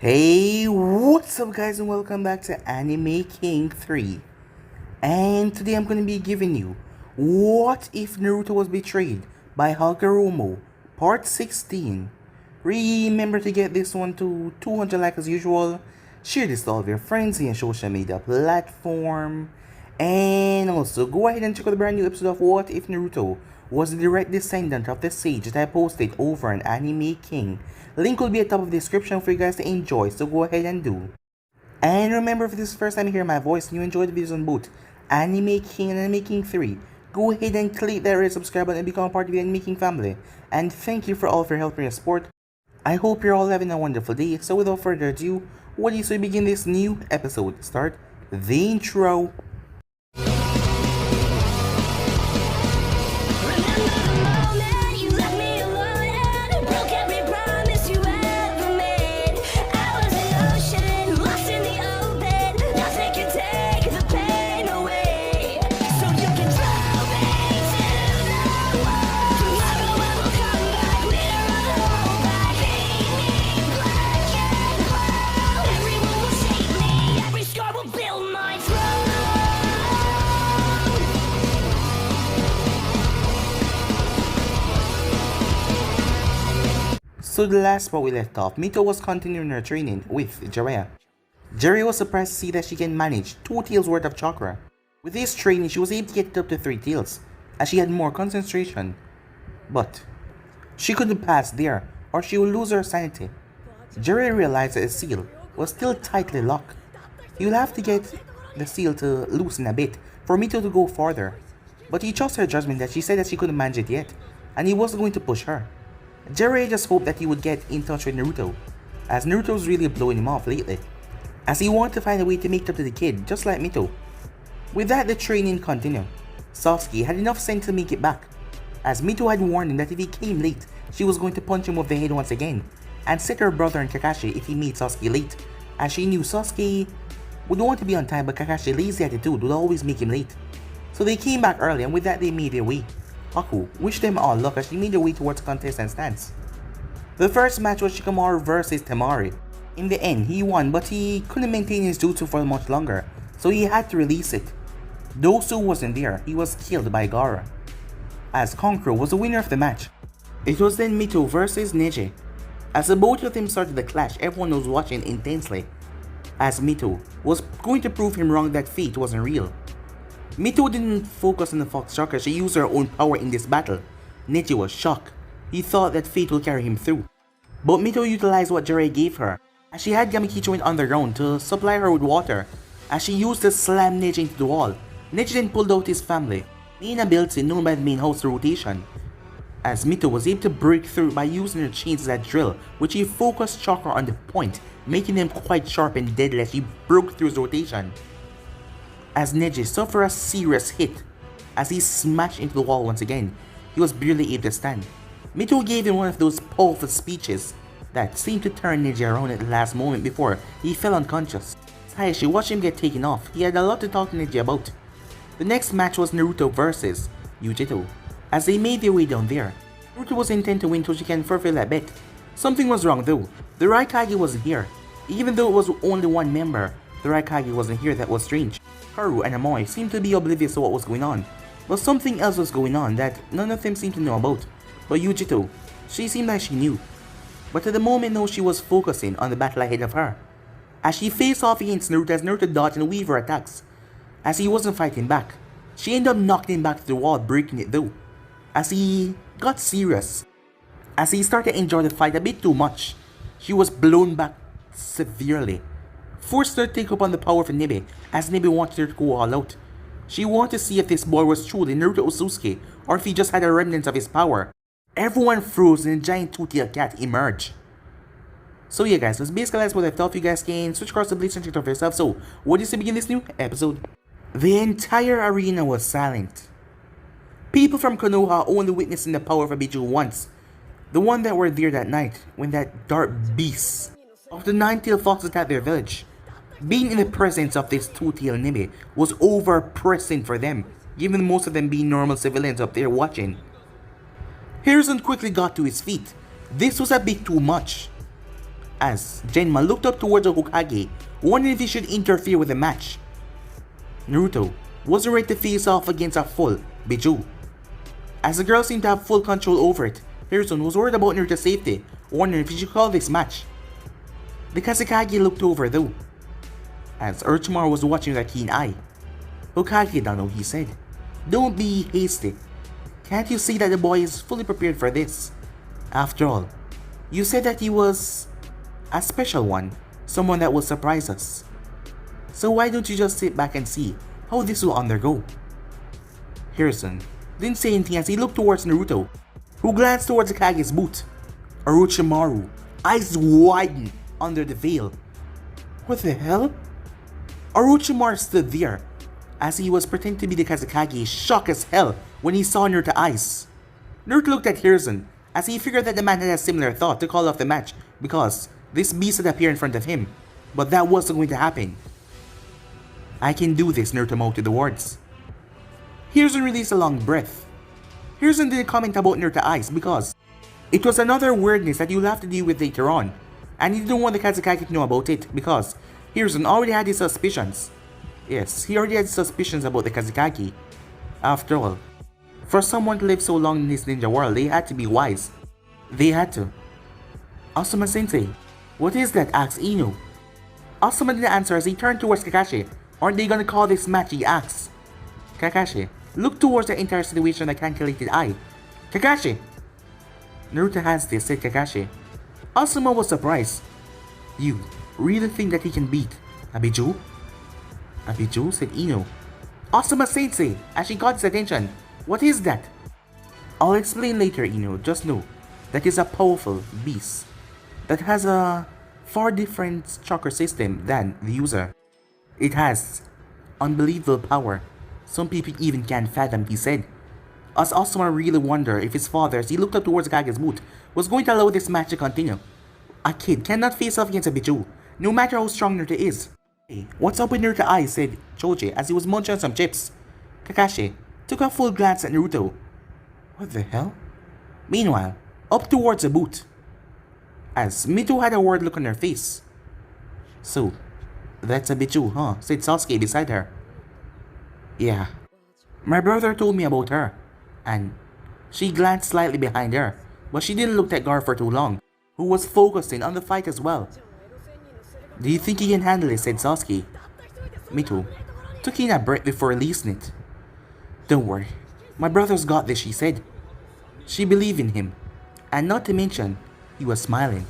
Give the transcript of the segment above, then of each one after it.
Hey, what's up guys and welcome back to Anime King 3. And today I'm going to be giving you What If Naruto Was Betrayed by Hagoromo, part 16. Remember to get this one to 200 likes as usual. Share this to all of your friends in your social media platform. And also go ahead and check out the brand new episode of What If Naruto was the direct descendant of the sage that I posted over on Anime King. Link will be at the top of the description for you guys to enjoy, so go ahead and do. And remember, if this is the first time you hear my voice and you enjoy the videos on both Anime King and Anime King 3, go ahead and click that red subscribe button and become a part of the Anime King family. And thank you for all of your help and your support. I hope you're all having a wonderful day, so without further ado, what do you say we begin this new episode? Start the intro. So the last spot we left off, Mito was continuing her training with Jiraiya. Jiraiya was surprised to see that she can manage 2 tails worth of chakra. With this training, she was able to get it up to 3 tails, as she had more concentration. But she couldn't pass there, or she would lose her sanity. Jiraiya realized that the seal was still tightly locked. He would have to get the seal to loosen a bit for Mito to go farther. But he trusts her judgment that she said that she couldn't manage it yet, and he wasn't going to push her. Jiraiya just hoped that he would get in touch with Naruto, as Naruto was really blowing him off lately, as he wanted to find a way to make it up to the kid, just like Mito. With that, the training continued. Sasuke had enough sense to make it back, as Mito had warned him that if he came late, she was going to punch him with the head once again, and set her brother and Kakashi if he made Sasuke late, as she knew Sasuke would want to be on time, but Kakashi's lazy attitude would always make him late. So they came back early, and with that they made their way. Haku wished them all luck as she made her way towards the contestant stands. The first match was Shikamaru versus Temari. In the end, he won, but he couldn't maintain his jutsu for much longer, so he had to release it. Dosu wasn't there, he was killed by Gaara, as Kankuro was the winner of the match. It was then Mito versus Neji. As the both of them started the clash, everyone was watching intensely, as Mito was going to prove him wrong that fate wasn't real. Mito didn't focus on the Fox Chakra, she used her own power in this battle. Neji was shocked. He thought that fate would carry him through. But Mito utilized what Jiraiya gave her, as she had Gamikicho in underground to supply her with water, as she used to slam Neji into the wall. Neji then pulled out his family, main ability known by the main house rotation, as Mito was able to break through by using her chains as a drill, which he focused chakra on the point, making them quite sharp and deadly as he broke through his rotation. As Neji suffered a serious hit, as he smashed into the wall once again, he was barely able to stand. Mito gave him one of those powerful speeches that seemed to turn Neji around at the last moment before he fell unconscious. As watched him get taken off, he had a lot to talk to Neji about. The next match was Naruto versus Yujito. As they made their way down there, Naruto was intent to win so she can fulfill that bet. Something was wrong though, the Raikage wasn't here. Even though it was only one member, the Raikage wasn't here. That was strange. Haru and Amoy seemed to be oblivious to what was going on, but something else was going on that none of them seemed to know about. But Yujito, she seemed like she knew. But at the moment though, she was focusing on the battle ahead of her. As she faced off against Naruto, as Naruto dodged and weaved her attacks, as he wasn't fighting back, she ended up knocking him back to the wall, breaking it though. As he got serious, as he started to enjoy the fight a bit too much, she was blown back severely, forced her to take up on the power of Nebe, as Nebe wanted her to go all out. She wanted to see if this boy was truly Naruto Osusuke, or if he just had a remnant of his power. Everyone froze and a giant two-tailed cat emerged. So yeah guys, that's basically what I thought. You guys can switch across the Bleach and check it out for yourself. So, what do you say begin this new episode? The entire arena was silent. People from Konoha only witnessing the power of a biju once. The one that were there that night, when that dark beast of the 9-tailed fox attacked their village. Being in the presence of this two-tailed Nebe was overpressing for them, given most of them being normal civilians up there watching. Harrison quickly got to his feet. This was a bit too much. as Genma looked up towards the Hokage, wondering if he should interfere with the match. Naruto wasn't ready to face off against a full biju. As the girl seemed to have full control over it, Hiruzen was worried about Naruto's safety, wondering if he should call this match. The Kazekage looked over though, as Orochimaru was watching with a keen eye. Hokage-dano, he said, "Don't be hasty. Can't you see that the boy is fully prepared for this? After all, you said that he was a special one, someone that will surprise us. So why don't you just sit back and see how this will undergo?" Hiruzen didn't say anything as he looked towards Naruto, who glanced towards the Kage's boot. Orochimaru, eyes widened under the veil. What the hell? Orochimaru stood there, as he was pretending to be the Kazekage, shocked as hell when he saw Naruto's eyes. Naruto looked at Hiruzen, as he figured that the man had a similar thought to call off the match because this beast had appeared in front of him, but that wasn't going to happen. "I can do this," Naruto mouthed the words. Hiruzen released a long breath. Hiruzen didn't comment about Naruto's eyes because it was another weirdness that you'll have to deal with later on, and he didn't want the Kazekage to know about it because Hiruzen already had his suspicions. Yes, he already had suspicions about the Kazekage. After all, for someone to live so long in this ninja world, they had to be wise. They had to. "Asuma-sensei, what is that?" asked Ino. Asuma didn't answer as he turned towards Kakashi. "Aren't they gonna call this match?" he asked. Kakashi looked towards the entire situation with a calculated eye. "Kakashi!" "Naruto has this," said Kakashi. Asuma was surprised. "You really think that he can beat a biju?" "A biju?" said Ino. "Asuma-sensei," as she got his attention. "What is that?" "I'll explain later, Ino. Just know that is a powerful beast that has a far different chakra system than the user. It has unbelievable power. Some people even can't fathom," he said. As Asuma really wondered if his father, as he looked up towards Kage's boot, was going to allow this match to continue. A kid cannot face off against a biju, no matter how strong Naruto is. "Hey, what's up with Naruto's eyes?" said Choji as he was munching on some chips. Kakashi took a full glance at Naruto. What the hell? Meanwhile, up towards the boot, as Mito had a worried look on her face. "So, that's a biju, huh?" said Sasuke beside her. "Yeah. My brother told me about her." And she glanced slightly behind her, but she didn't look at Gar for too long, who was focusing on the fight as well. "Do you think he can handle it?" said Sasuke. Mito took in a breath before releasing it. "Don't worry. My brother's got this," she said. She believed in him, and not to mention, he was smiling.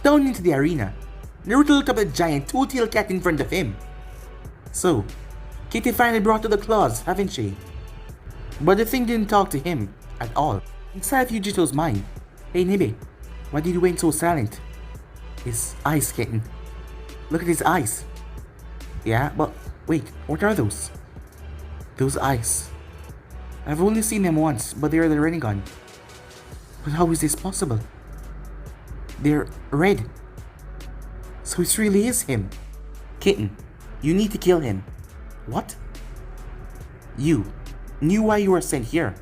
Down into the arena, Naruto looked up at the giant two-tailed cat in front of him. "So, Kitty finally brought to the claws, haven't she?" But the thing didn't talk to him at all. Inside Yujito's mind, "Hey Nibe, why did you went so silent?" "His eyes, kitten. Look at his eyes." "Yeah, but wait, what are those?" "Those eyes. I've only seen them once, but they're the rinnegan." "But how is this possible?" "They're red. So it really is him." "Kitten, you need to kill him." "What?" "You knew why you were sent here.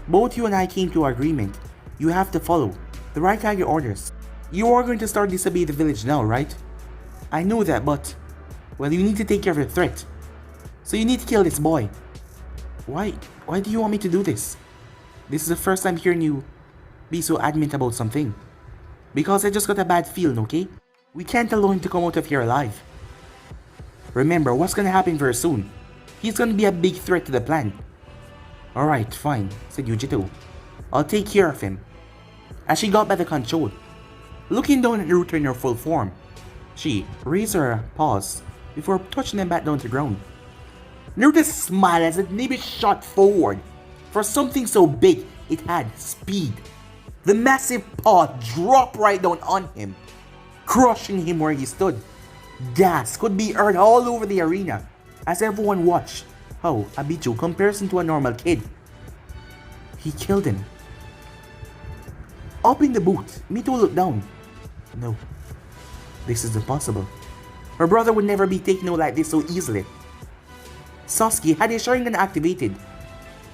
Both you and I came to an agreement. You have to follow the right Kage orders. You are going to start disobeying the village now, right?" "I know that, but well, you need to take care of the threat. So you need to kill this boy." Why do you want me to do this? This is the first time hearing you be so adamant about something. Because I just got a bad feeling, okay? We can't allow him to come out of here alive. Remember what's gonna happen very soon. He's gonna be a big threat to the plan." "Alright, fine," said Yujito. "I'll take care of him." As she got by the control, looking down at Naruto in her full form, she raised her paws before touching them back down to the ground. Naruto smiled as the Nibe shot forward. For something so big, it had speed. The massive paw dropped right down on him, crushing him where he stood. Gas could be heard all over the arena as everyone watched how a biju compares him to a normal kid. He killed him. Up in the boot, Mito looked down. No, this is impossible. Her brother would never be taken out like this so easily. Sasuke had his Sharingan activated.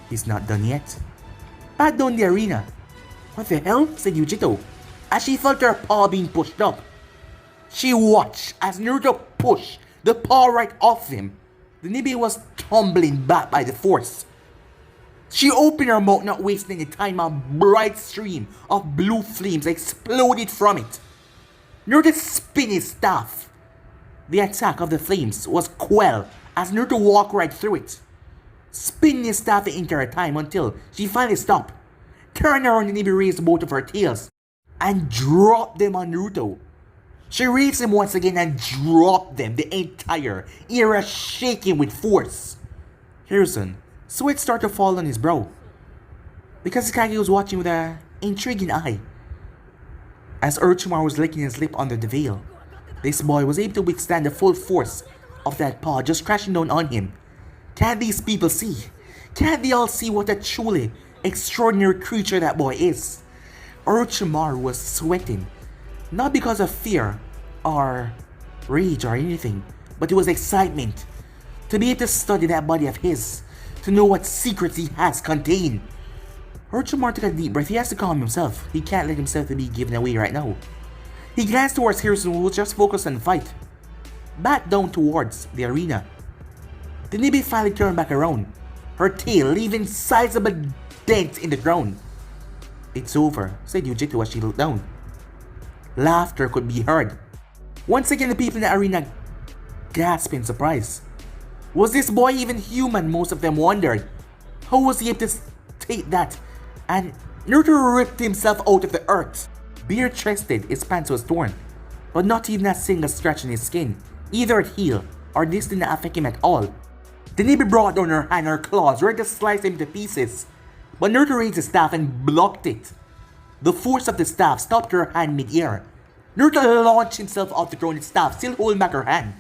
He's not done yet. Back down the arena. "What the hell?" said Yujito, as she felt her paw being pushed up. She watched as Naruto pushed the paw right off him. The Nibi was tumbling back by the force. She opened her mouth, not wasting any time. A bright stream of blue flames exploded from it. Naruto spun his staff. The attack of the flames was quelled as Naruto walked right through it, spinning his staff the entire time until she finally stopped. Turned around, the Nibi raised both of her tails and dropped them on Naruto. She raised him once again and dropped them, the entire era shaking with force. Harrison, sweat started to fall on his brow, because Kage was watching with an intriguing eye. As Orochimaru was licking his lip under the veil, this boy was able to withstand the full force of that paw just crashing down on him. Can't these people see? Can't they all see what a truly extraordinary creature that boy is? Orochimaru was sweating, not because of fear or rage or anything, but it was excitement to be able to study that body of his, to know what secrets he has contained. Orochimaru took a deep breath. He has to calm himself. He can't let himself be given away right now. He glanced towards Harrison, who was just focused on the fight, back down towards the arena. The Nibi finally turned back around, her tail leaving sizable dents in the ground. "It's over," said Yujito as she looked down. Laughter could be heard. Once again, the people in the arena gasped in surprise. Was this boy even human? Most of them wondered. How was he able to take that? And Naruto ripped himself out of the earth. Bare-chested, his pants was torn, but not even a single scratch in his skin, either at heel or this did not affect him at all. The Nibi brought down her hand, her claws, ready to slice him to pieces, but Naruto raised his staff and blocked it. The force of the staff stopped her hand mid-air. Naruto launched himself off the ground, his staff still holding back her hand.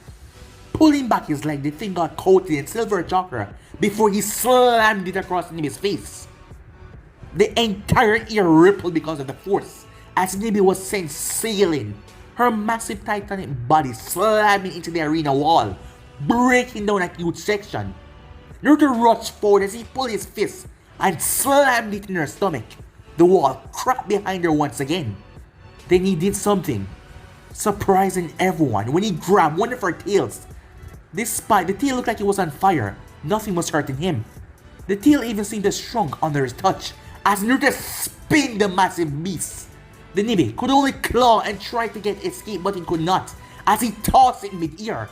Pulling back his leg, the thing got coated in silver chakra before he slammed it across the Nibi's face. The entire air rippled because of the force, as Nibi was sent sailing, her massive titanic body slamming into the arena wall, breaking down a huge section. Naruto rushed forward as he pulled his fist and slammed it in her stomach. The wall cracked behind her once again. Then he did something, surprising everyone, when he grabbed one of her tails. Despite the tail looked like it was on fire, nothing was hurting him. The tail even seemed to shrunk under his touch as Naruto spun the massive beast. The Nibi could only claw and try to get escape, but he could not as he tossed it mid-air.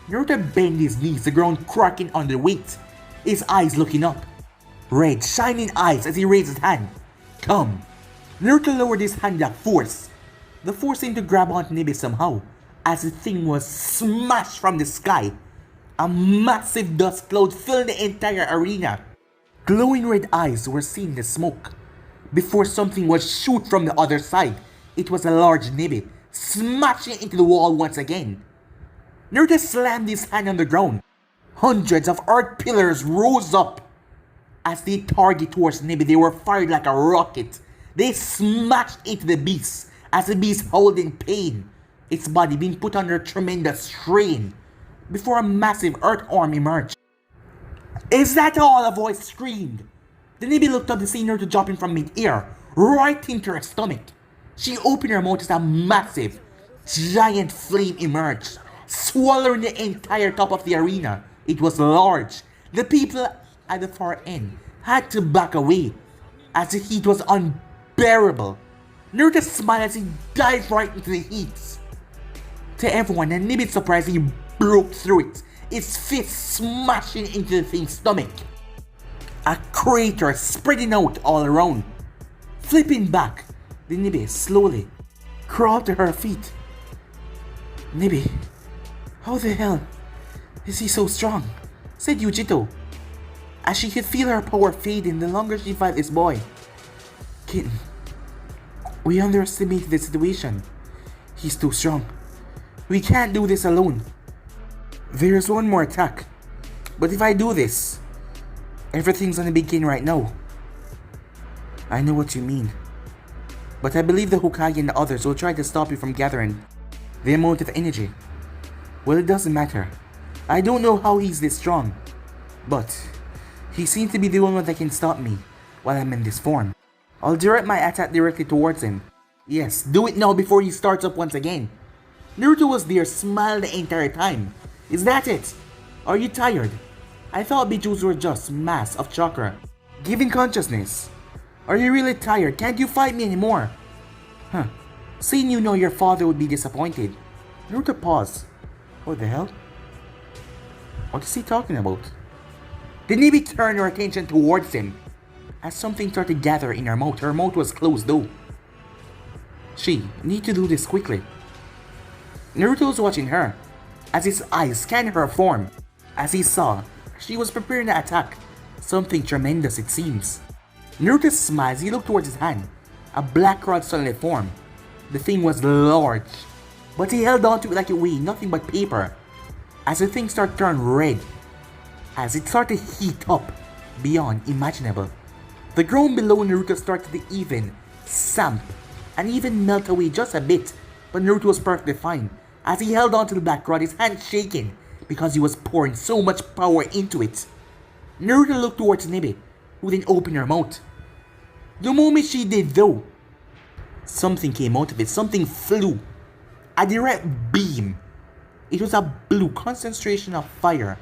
Naruto bent his knees, the ground cracking under the weight, his eyes looking up. Red, shining eyes as he raised his hand. "Come." Naruto lowered his hand at force. The force seemed to grab onto Nibi somehow, as the thing was smashed from the sky. A massive dust cloud filled the entire arena. Glowing red eyes were seen in the smoke, before something was shoot from the other side. It was a large Nibi, smashing into the wall once again. Naruto slammed his hand on the ground. Hundreds of earth pillars rose up. As they targeted towards Nibi, they were fired like a rocket. They smashed into the beast, as the beast howled in pain, its body being put under a tremendous strain, before a massive earth arm emerged. "Is that all?" a voice screamed. The Nibi looked up to see Naruto dropping from mid-air, right into her stomach. She opened her mouth as a massive, giant flame emerged, swallowing the entire top of the arena. It was large. The people at the far end had to back away, as the heat was unbearable. Naruto smiled as he dived right into the heat. To everyone, the Nibi surprisingly broke through it, its fist smashing into the thing's stomach. A crater spreading out all around. Flipping back, the Nibi slowly crawled to her feet. "Nibi, how the hell is he so strong?" said Yujito, as she could feel her power fading the longer she fought this boy. "Kitten, we underestimated the situation. He's too strong. We can't do this alone. There's one more attack, but if I do this, everything's gonna begin right now." "I know what you mean, but I believe the Hokage and the others will try to stop you from gathering the amount of energy." "Well, it doesn't matter. I don't know how he's this strong, but he seems to be the only one that can stop me while I'm in this form. I'll direct my attack directly towards him. Yes, do it now before he starts up once again." Naruto was there, smiling the entire time. Is that it? Are you tired? I thought bijus were just mass of chakra, giving consciousness. Are you really tired? Can't you fight me anymore? Huh. Seeing you know your father would be disappointed. Naruto paused. What the hell? What is he talking about? The Nibi turned her attention towards him. As something started to gather in her mouth was closed though. She need to do this quickly. Naruto was watching her, as his eyes scanned her form. As he saw, she was preparing to attack. Something tremendous it seems. Naruto smiled as he looked towards his hand. A black rod suddenly formed. The thing was large, but he held on to it like it weighed nothing but paper. As the thing started to turn red, as it started to heat up beyond imaginable. The ground below Naruto started to even samp and even melt away just a bit, but Naruto was perfectly fine. As he held on to the black rod, his hand shaking because he was pouring so much power into it. Naruto looked towards Nibi, who then opened her mouth. The moment she did though, something came out of it, something flew. A direct beam. It was a blue concentration of fire,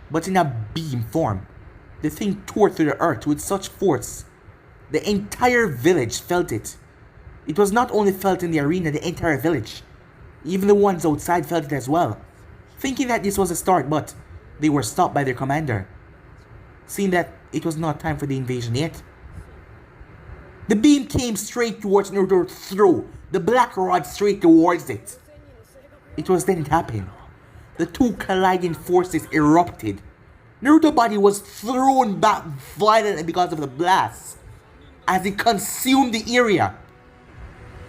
but in a beam form. The thing tore through the earth with such force. The entire village felt it. It was not only felt in the arena, the entire village. Even the ones outside felt it as well, thinking that this was a start, but they were stopped by their commander, seeing that it was not time for the invasion yet. The beam came straight towards Naruto's throat, the black rod straight towards it. It was then it happened. The two colliding forces erupted. Naruto's body was thrown back violently because of the blast, as it consumed the area.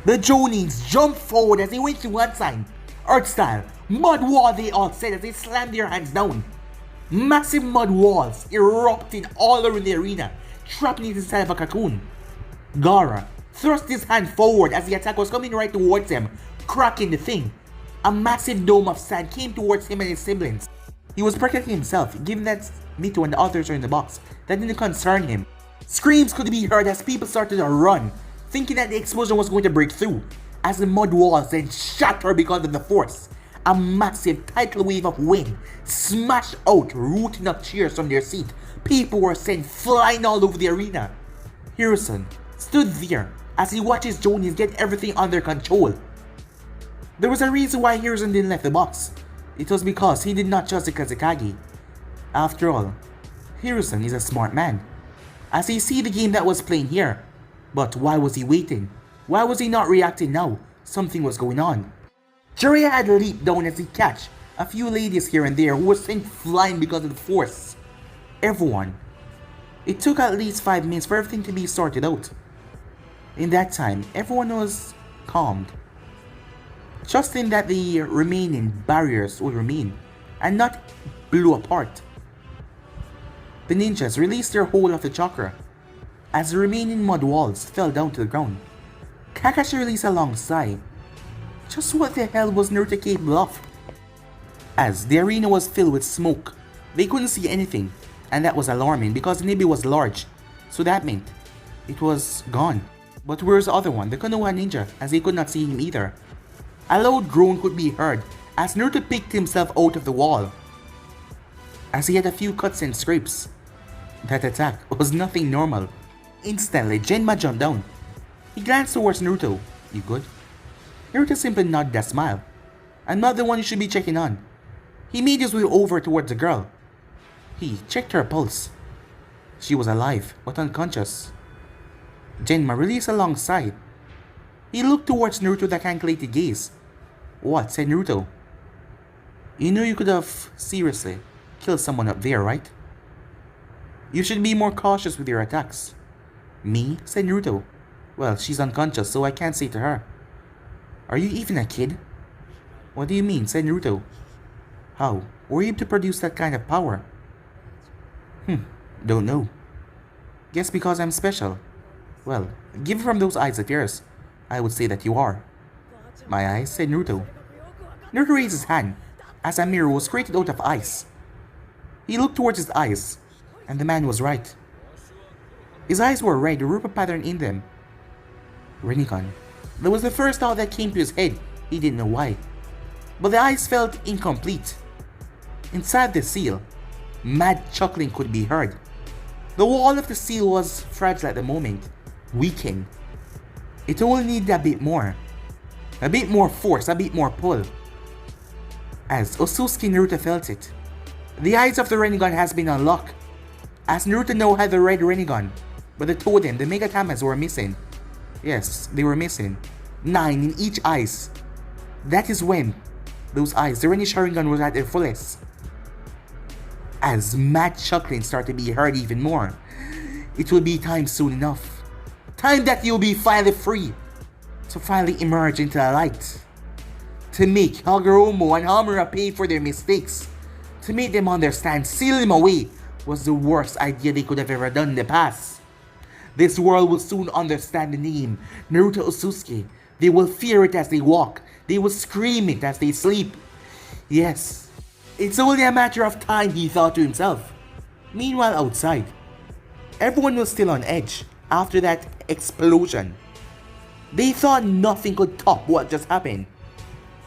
The Jonins jumped forward as they went to one side. Earth style, mud wall they all said as they slammed their hands down. Massive mud walls erupted all around the arena, trapping it inside of a cocoon. Gaara thrust his hand forward as the attack was coming right towards him, cracking the thing. A massive dome of sand came towards him and his siblings. He was protecting himself, given that Mito and the others are in the box. That didn't concern him. Screams could be heard as people started to run, thinking that the explosion was going to break through, as the mud walls then shattered because of the force. A massive tidal wave of wind smashed out, rooting up chairs from their seat. People were sent flying all over the arena. Hiruzen stood there as he watched his Jonin get everything under control. There was a reason why Hiruzen didn't leave the box. It was because he did not trust the Kazekage. After all, Hiruzen is a smart man, as he see the game that was playing here. But why was he waiting? Why was he not reacting now? Something was going on. Jiraiya had leaped down as he catch a few ladies here and there who were sent flying because of the force. Everyone. It took at least 5 minutes for everything to be sorted out. In that time, everyone was calmed, trusting that the remaining barriers would remain and not blew apart. The ninjas released their hold of the chakra as the remaining mud walls fell down to the ground. Kakashi released a long sigh. Just what the hell was Naruto capable of? As the arena was filled with smoke, they couldn't see anything, and that was alarming because Nibi was large, so that meant it was gone. But where's the other one, the Konoha ninja, as they could not see him either? A loud groan could be heard as Naruto picked himself out of the wall, as he had a few cuts and scrapes. That attack was nothing normal. Instantly, Genma jumped down. He glanced towards Naruto. You good? Naruto simply nodded a smile. I'm not the one you should be checking on. He made his way over towards the girl. He checked her pulse. She was alive, but unconscious. Genma released a long sigh. He looked towards Naruto with a calculated gaze. What? Said Naruto. You knew you could have, seriously, killed someone up there, right? You should be more cautious with your attacks. Me? Said Naruto. Well, she's unconscious, so I can't say to her. Are you even a kid? What do you mean? Said Naruto. How were you able to produce that kind of power? Don't know. Guess because I'm special. Well, given from those eyes of yours, I would say that you are. My eyes? Said Naruto. Naruto raised his hand as a mirror was created out of ice. He looked towards his eyes, and the man was right. His eyes were red, a rupa pattern in them. Rinnegan. That was the first thought that came to his head. He didn't know why. but the eyes felt incomplete. Inside the seal, mad chuckling could be heard. The wall of the seal was fragile at the moment, weakened. It only needed a bit more force, a bit more pull. As Osusuki Naruto felt it, the eyes of the rinnegan has been unlocked. As Naruto now had the red rinnegan, but they told him the Megatamas were missing. Yes, they were missing. 9 in each eyes. That is when those eyes, the Rinne Sharingan, was at their fullest. As mad chuckling started to be heard even more. It will be time soon enough. Time that you'll be finally free. To finally emerge into the light. To make Hagoromo and Hamura pay for their mistakes. To make them understand seal them away was the worst idea they could have ever done in the past. This world will soon understand the name Naruto Osusuki. They will fear it as they walk. They will scream it as they sleep. Yes, it's only a matter of time, he thought to himself. Meanwhile outside, everyone was still on edge after that explosion. They thought nothing could top what just happened.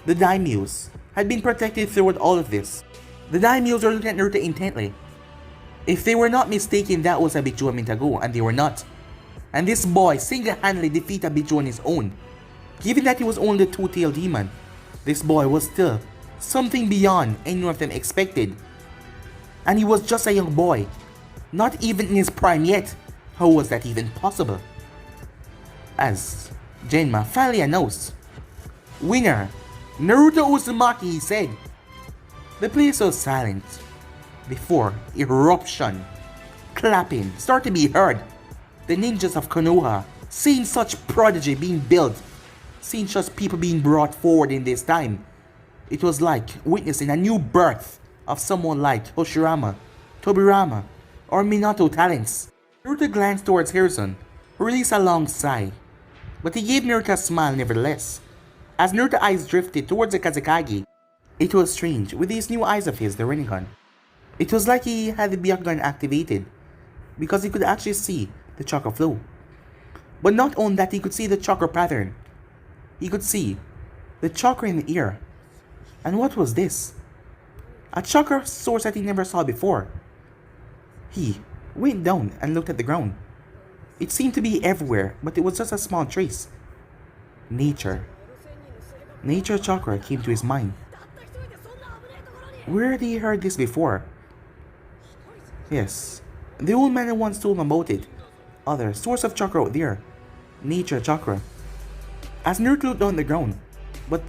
The daimyos had been protected throughout all of this. The daimyos were looking at Naruto intently. If they were not mistaken, that was a biju a minute ago, and they were not. And this boy single-handedly defeated a biju on his own. Given that he was only the two-tailed demon, this boy was still something beyond any of them expected. And he was just a young boy, not even in his prime yet. How was that even possible? As Genma finally announced, winner, Naruto Uzumaki, he said. The place was silent before eruption, clapping started to be heard. The ninjas of Konoha, seeing such prodigy being built, seeing such people being brought forward in this time, it was like witnessing a new birth of someone like Hoshirama, Tobirama, or Minato talents. Naruto glanced towards Hiruzen, who released a long sigh, but he gave Naruto a smile nevertheless. As Naruto's eyes drifted towards the Kazekage, it was strange with these new eyes of his, the Rinnegan. It was like he had the Byakugan activated, because he could actually see the chakra flow. But not only that, he could see the chakra pattern. He could see the chakra in the ear. And what was this? A chakra source that he never saw before. He went down and looked at the ground. It seemed to be everywhere, but it was just a small trace. Nature. Nature chakra came to his mind. Where had he heard this before? Yes, the old man had once told him about it. Other source of chakra out there. Nature chakra. As Naruto looked down the ground, but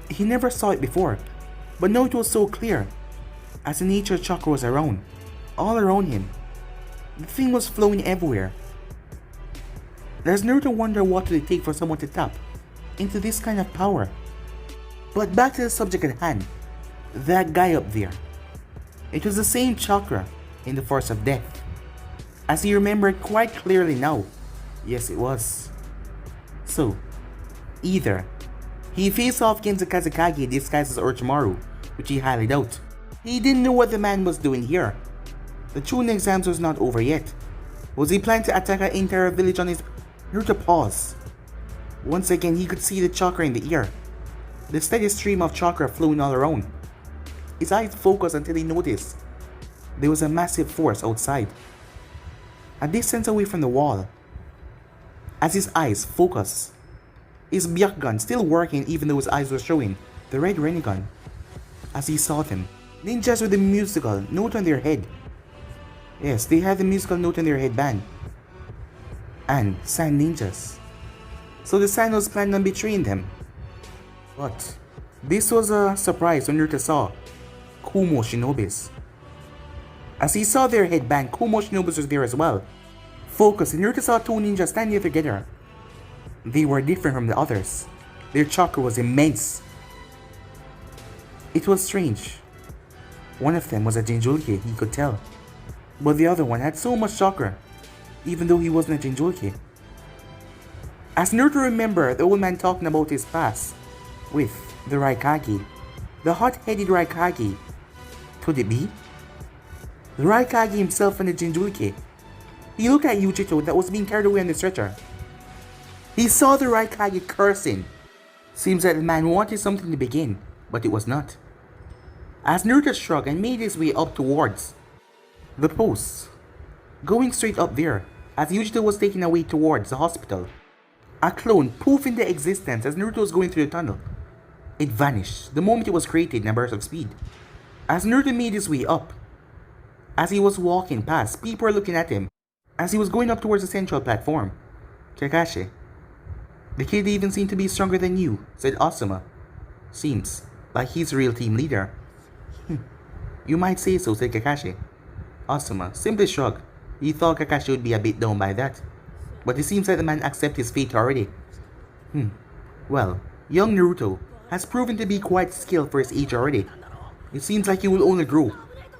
he never saw it before. But now it was so clear. As the nature chakra was around, all around him. The thing was flowing everywhere. Does Naruto wonder what would it take for someone to tap into this kind of power? But back to the subject at hand. That guy up there. It was the same chakra in the force of death. As he remembered quite clearly now. Yes, it was. So, either he faced off against the Kazekage disguised as Orochimaru, which he highly doubt. He didn't know what the man was doing here. The Chunin exams was not over yet. Was he planning to attack an entire village on his... Naruto paused. Once again, he could see the chakra in the ear. The steady stream of chakra flowing all around. His eyes focused until he noticed there was a massive force outside, a distance away from the wall. As his eyes focused, his Byakugan still working even though his eyes were showing the red rinnegan. As he saw them, ninjas with the musical note on their head. Yes, they had the musical note on their headband. And sand ninjas. So the sand was planning on betraying them. But this was a surprise when Naruto saw Kumo Shinobis. As he saw their headband, Kumo Shinobis was there as well. Focused, Naruto saw two ninjas standing together. They were different from the others. Their chakra was immense. It was strange. One of them was a Jinchuriki, he could tell. But the other one had so much chakra, even though he wasn't a Jinchuriki. As Naruto remembered the old man talking about his past with the Raikage, the hot-headed Raikage. Could it be? The Raikage himself and the Jinchuriki. He looked at Yujito that was being carried away on the stretcher. He saw the Raikage cursing. Seems that the man wanted something to begin. but it was not. As Naruto shrugged and made his way up towards the post, going straight up there, as Yujito was taken away towards the hospital, a clone poof into existence as Naruto was going through the tunnel. It vanished the moment it was created in a burst of speed. As Naruto made his way up, as he was walking past, people were looking at him as he was going up towards the central platform. Kakashi, the kid even seemed to be stronger than you, said Asuma. Seems like he's a real team leader. You might say so, said Kakashi. Asuma simply shrugged. He thought Kakashi would be a bit down by that, but it seems like the man accepted his fate already. Well, young Naruto has proven to be quite skilled for his age already. It seems like he will only grow,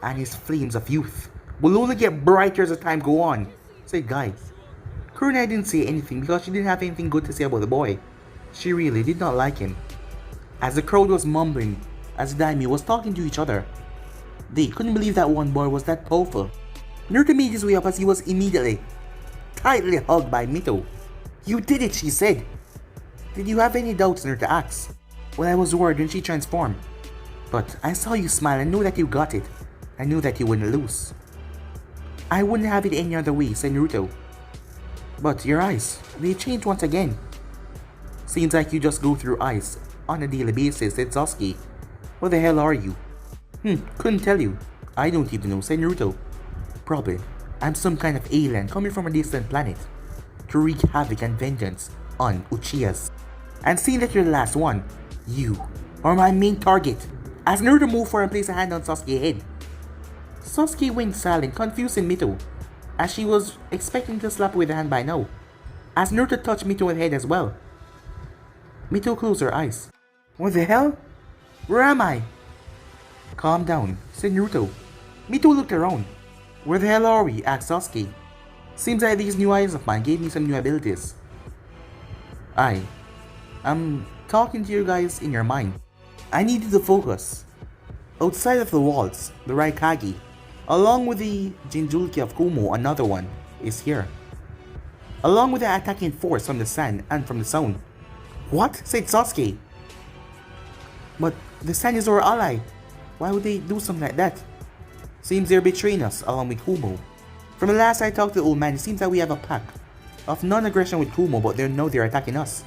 and his flames of youth will only get brighter as the time go on, said Guy. Kurunai didn't say anything because she didn't have anything good to say about the boy. She really did not like him. As the crowd was mumbling, as the daimyo was talking to each other, they couldn't believe that one boy was that powerful. Naruto made his way up as he was immediately tightly hugged by Mito. You did it, she said. Did you have any doubts, Naruto asked. Well, I was worried when she transformed. But I saw you smile and knew that you got it. I knew that you wouldn't lose. I wouldn't have it any other way, said Naruto. But your eyes, they changed once again. Seems like you just go through eyes on a daily basis, said Sasuke. What the hell are you? Couldn't tell you. I don't even know, said Naruto. Probably, I'm some kind of alien coming from a distant planet to wreak havoc and vengeance on Uchihas. And seeing that you're the last one, you are my main target. As Naruto moved forward and placed a hand on Sasuke's head, Sasuke went silent, confusing Mito, as she was expecting to slap with a hand by now. As Naruto touched Mito on the head as well, Mito closed her eyes. What the hell? Where am I? Calm down, said Naruto. Mito looked around. Where the hell are we? Asked Sasuke. Seems like these new eyes of mine gave me some new abilities. I'm talking to you guys in your mind. I need you to focus. Outside of the walls, the Raikage, along with the Jinchuriki of Kumo, another one, is here. Along with the attacking force from the sand and from the sound. What? Said Sasuke. But the sand is our ally. Why would they do something like that? Seems they're betraying us along with Kumo. From the last I talked to the old man, it seems that we have a pact of non-aggression with Kumo, but they're attacking us.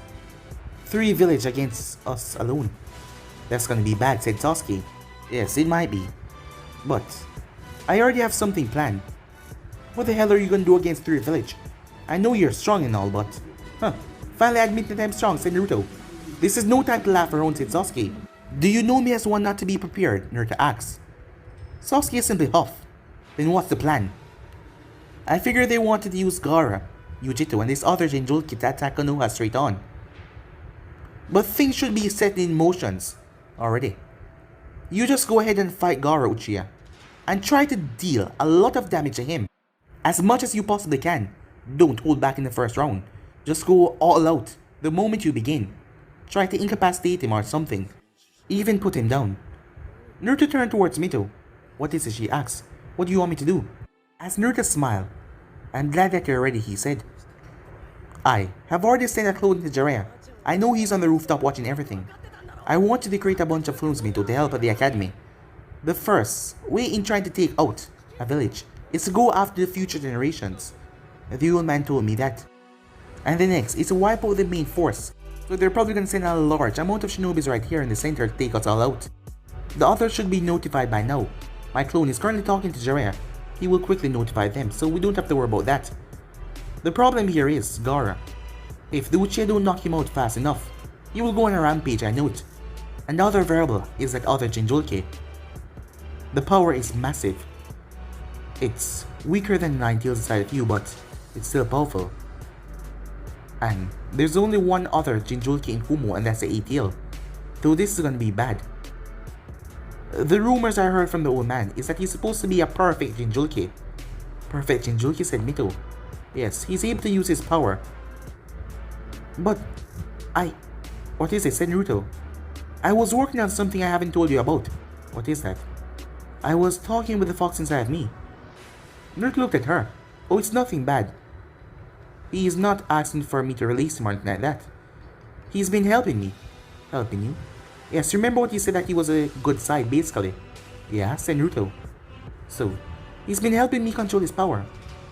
3 villages against us alone. That's gonna be bad, said Sasuke. Yes, it might be. But I already have something planned. What the hell are you gonna do against 3 villages? I know you're strong and all, but... Finally admit that I'm strong, said Naruto. This is no time to laugh around, said Sasuke. Do you know me as one not to be prepared? Naruto asked. Sasuke simply huffed. Then what's the plan? I figured they wanted to use Gaara, Yujito, and this other Jinchuriki to attack Konoha straight on. But things should be set in motions already. You just go ahead and fight Gaara, Uchiha, and try to deal a lot of damage to him. As much as you possibly can. Don't hold back in the first round. Just go all out the moment you begin. Try to incapacitate him or something. Even put him down. Naruto turned towards Mito. What is it, she asked. What do you want me to do? As Naruto smiled. I'm glad that you're ready, he said. I have already sent a clone to Jiraiya. I know he's on the rooftop watching everything. I want you to create a bunch of clones, Mito, to help at the academy. The first way in trying to take out a village is to go after the future generations. The old man told me that. And the next is to wipe out the main force. So they're probably going to send a large amount of shinobis right here in the center to take us all out. The others should be notified by now. My clone is currently talking to Jiraiya. He will quickly notify them, so we don't have to worry about that. The problem here is Gaara. If the Uchiha don't knock him out fast enough, he will go on a rampage, I know it. And the other variable is that other Jinchuriki. The power is massive. It's weaker than 9 tails inside of you, but it's still powerful. And there's only one other Jinchuriki in Kumo, and that's the 8 tail. So this is gonna be bad. The rumors I heard from the old man is that he's supposed to be a perfect Jinchuriki. Perfect Jinchuriki, said Mito. Yes, he's able to use his power. But what is it, said Naruto? I was working on something I haven't told you about. What is that? I was talking with the fox inside of me. Naruto looked at her. Oh, it's nothing bad. He is not asking for me to release him or anything like that. He's been helping me. Helping you? Yes, remember what you said that he was a good side, basically. Yeah, said Naruto. So, he's been helping me control his power.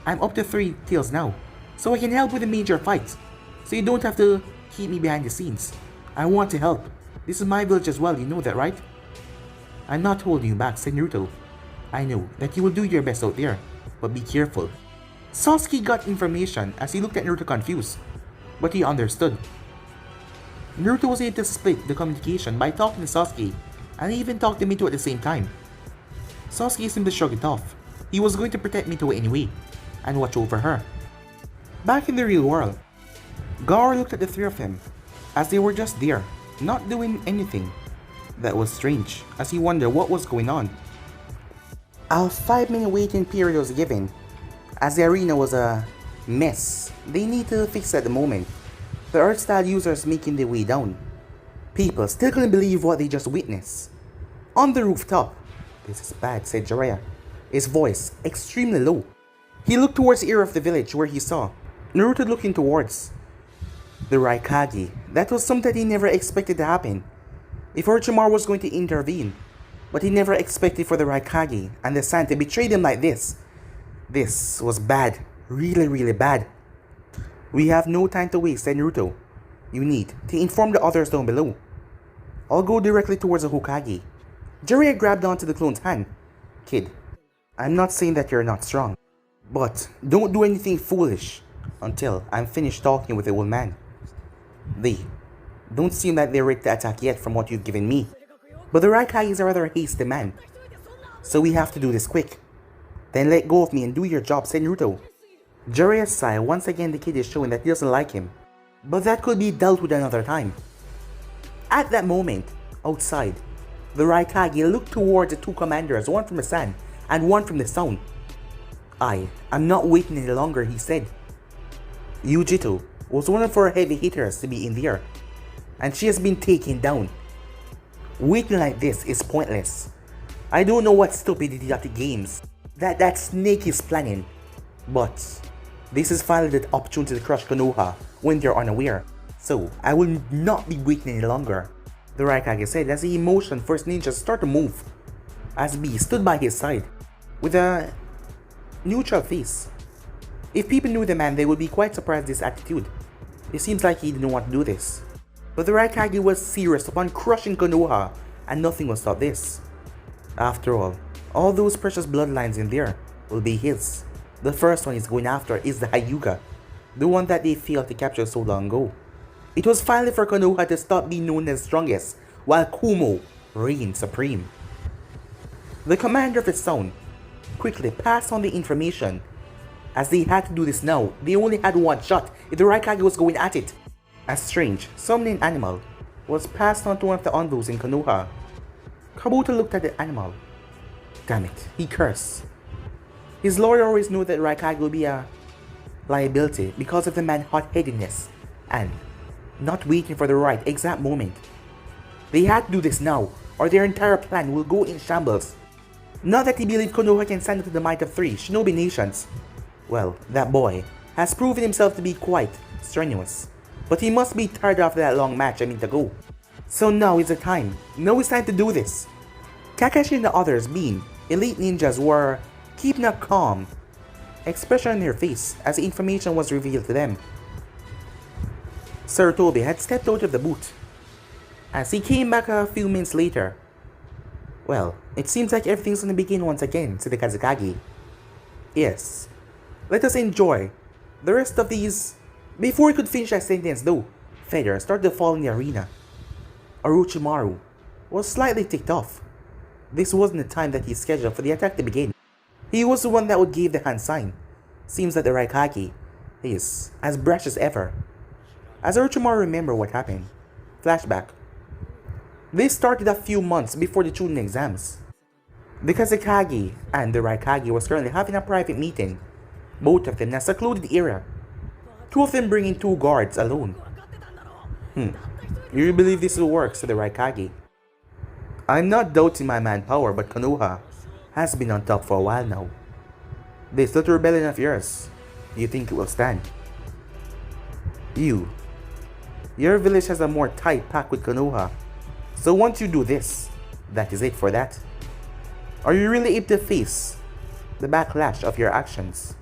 I'm up to 3 tails now, so I can help with the major fights. So you don't have to keep me behind the scenes. I want to help. This is my village as well, you know that, right? I'm not holding you back, said Naruto. I know that you will do your best out there, but be careful. Sasuke got information as he looked at Naruto confused, but he understood. Naruto was able to split the communication by talking to Sasuke, and he even talked to Mito at the same time. Sasuke simply shrugged it off. He was going to protect Mito anyway, and watch over her. Back in the real world, Gaara looked at the 3 of them, as they were just there, not doing anything. That was strange, as he wondered what was going on. A 5-minute waiting period was given, as the arena was a mess. They need to fix it at the moment. The Earth-style users making their way down. People still couldn't believe what they just witnessed. On the rooftop, this is bad, said Jiraiya, his voice extremely low. He looked towards the area of the village where he saw Naruto looking towards the Raikage. That was something he never expected to happen. If Orochimaru was going to intervene, but he never expected for the Raikage and the Sand to betray them like this. This was bad, really bad. We have no time to waste, said Naruto. You need to inform the others down below. I'll go directly towards the Hokage. Jiraiya grabbed onto the clone's hand. Kid, I'm not saying that you're not strong, but don't do anything foolish until I'm finished talking with the old man. They don't seem like they're ready to attack yet from what you've given me, but the Raikage is a rather hasty man, so we have to do this quick. Then let go of me and do your job, said Naruto. Jiraiya's sigh once again the kid is showing that he doesn't like him, but that could be dealt with another time. At that moment, outside, the Raikage looked towards the 2 commanders, one from the sand and one from the sound. I'm not waiting any longer, he said. Yujito was one of our heavy hitters to be in there, and she has been taken down. Waiting like this is pointless. I don't know what stupidity of the games that snake is planning, but this is finally the opportunity to crush Konoha when they're unaware, so I will not be waiting any longer, the Raikage said as the emotion for his ninjas started to move, as B stood by his side with a neutral face. If people knew the man, they would be quite surprised at his attitude. It seems like he didn't want to do this, but the Raikage was serious upon crushing Konoha, and nothing will stop this. After all those precious bloodlines in there will be his. The first one he's going after is the Hyuga, the one that they failed to capture so long ago. It was finally for Konoha to stop being known as strongest, while Kumo reigned supreme. The commander of the sound quickly passed on the information. As they had to do this now, they only had one shot if the Raikage was going at it. A strange, summoning animal was passed on to one of the envoys in Konoha. Kabuto looked at the animal. Damn it, he cursed. His lord always knew that Raikage will be a liability because of the man's hot-headedness and not waiting for the right exact moment. They had to do this now, or their entire plan will go in shambles. Not that he believed Konoha can stand up to the might of 3 shinobi nations. Well, that boy has proven himself to be quite strenuous, but he must be tired after that long match a minute ago. So now is the time. Now it's time to do this. Kakashi and the others, being elite ninjas, were keeping a calm expression on their face as the information was revealed to them. Sarutobi had stepped out of the booth. As he came back a few minutes later, well, it seems like everything's gonna begin once again, said the Kazekage. Yes, let us enjoy the rest of these. Before he could finish that sentence though, feathers started to fall in the arena. Orochimaru was slightly ticked off. This wasn't the time that he scheduled for the attack to begin. He was the one that would give the hand sign. Seems that the Raikage is as brash as ever. As Orochimaru remembered what happened. Flashback. This started a few months before the Chunin exams. The Kazekage and the Raikage was currently having a private meeting, both of them in a secluded area. 2 of them bringing 2 guards alone. You believe this will work, said the Raikage. I'm not doubting my manpower, but Konoha has been on top for a while now. This little rebellion of yours, do you think it will stand? Your village has a more tight pact with Konoha, So once you do this, that is it for that. Are you really able to face the backlash of your actions?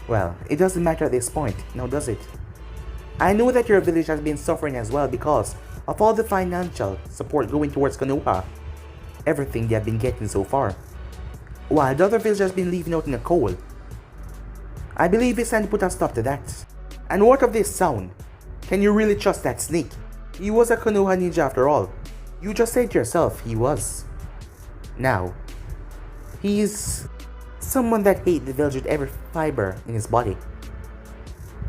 Well, it doesn't matter at this point, now does it? I know that your village has been suffering as well because of all the financial support going towards Konoha, everything they have been getting so far, while the other village has been leaving out in the cold. I believe it's time to put a stop to that. And what of this sound? Can you really trust that snake? He was a Konoha ninja after all. You just said yourself he was. Now, he's someone that hates the village with every fiber in his body.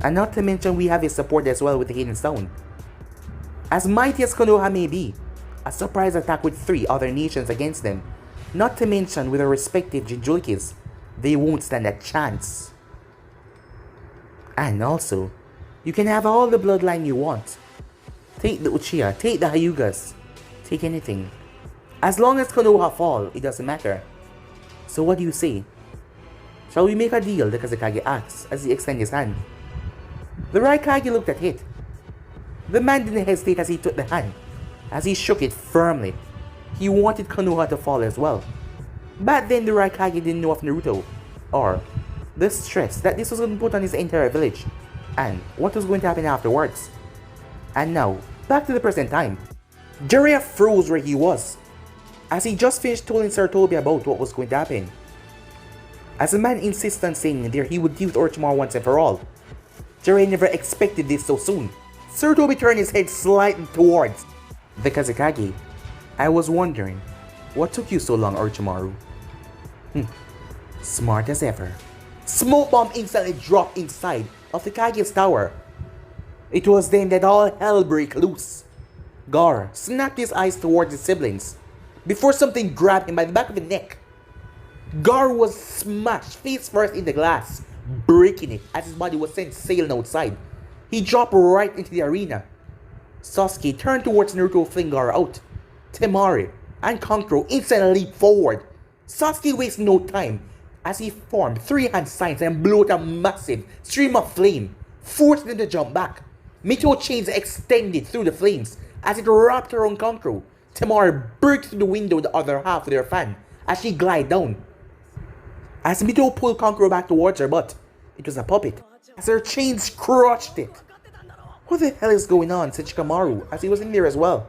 And not to mention we have his support as well with the Hidden Stone. As mighty as Konoha may be, a surprise attack with 3 other nations against them, not to mention with their respective Jinchurikis, they won't stand a chance. And also, you can have all the bloodline you want. Take the Uchiha, take the Hyugas, take anything. As long as Konoha fall, it doesn't matter. So what do you say? Shall we make a deal? The Kazekage asks as he extends his hand. The Raikage looked at it. The man didn't hesitate as he took the hand, as he shook it firmly. He wanted Konoha to fall as well. But then the Raikage didn't know of Naruto, or the stress that this was going to put on his entire village, and what was going to happen afterwards. And now, back to the present time. Jiraiya froze where he was, as he just finished telling Sarutobi about what was going to happen. As the man insisted on staying there, he would deal with Orochimaru once and for all. Jiraiya never expected this so soon. Sarutobi turned his head slightly towards the Kazekage. I was wondering, what took you so long, Orochimaru? Smart as ever. Smoke bomb instantly dropped inside of the Kage's tower. It was then that all hell broke loose. Gar snapped his eyes towards his siblings before something grabbed him by the back of the neck. Gar was smashed face first in the glass, breaking it as his body was sent sailing outside. He dropped right into the arena. Sasuke turned towards Naruto, flinging Gar out. Temari and Kankuro instantly leaped forward. Sasuke wasted no time as he formed 3 hand signs and blew out a massive stream of flame, forcing them to jump back. Meteor chains extended through the flames as it wrapped around Kankuro. Temari burst through the window with the other half of their fan as she glided down. As Meteor pulled Kankuro back towards her, but it was a puppet, as her chains crushed it. What the hell is going on, said Shikamaru, as he was in there as well.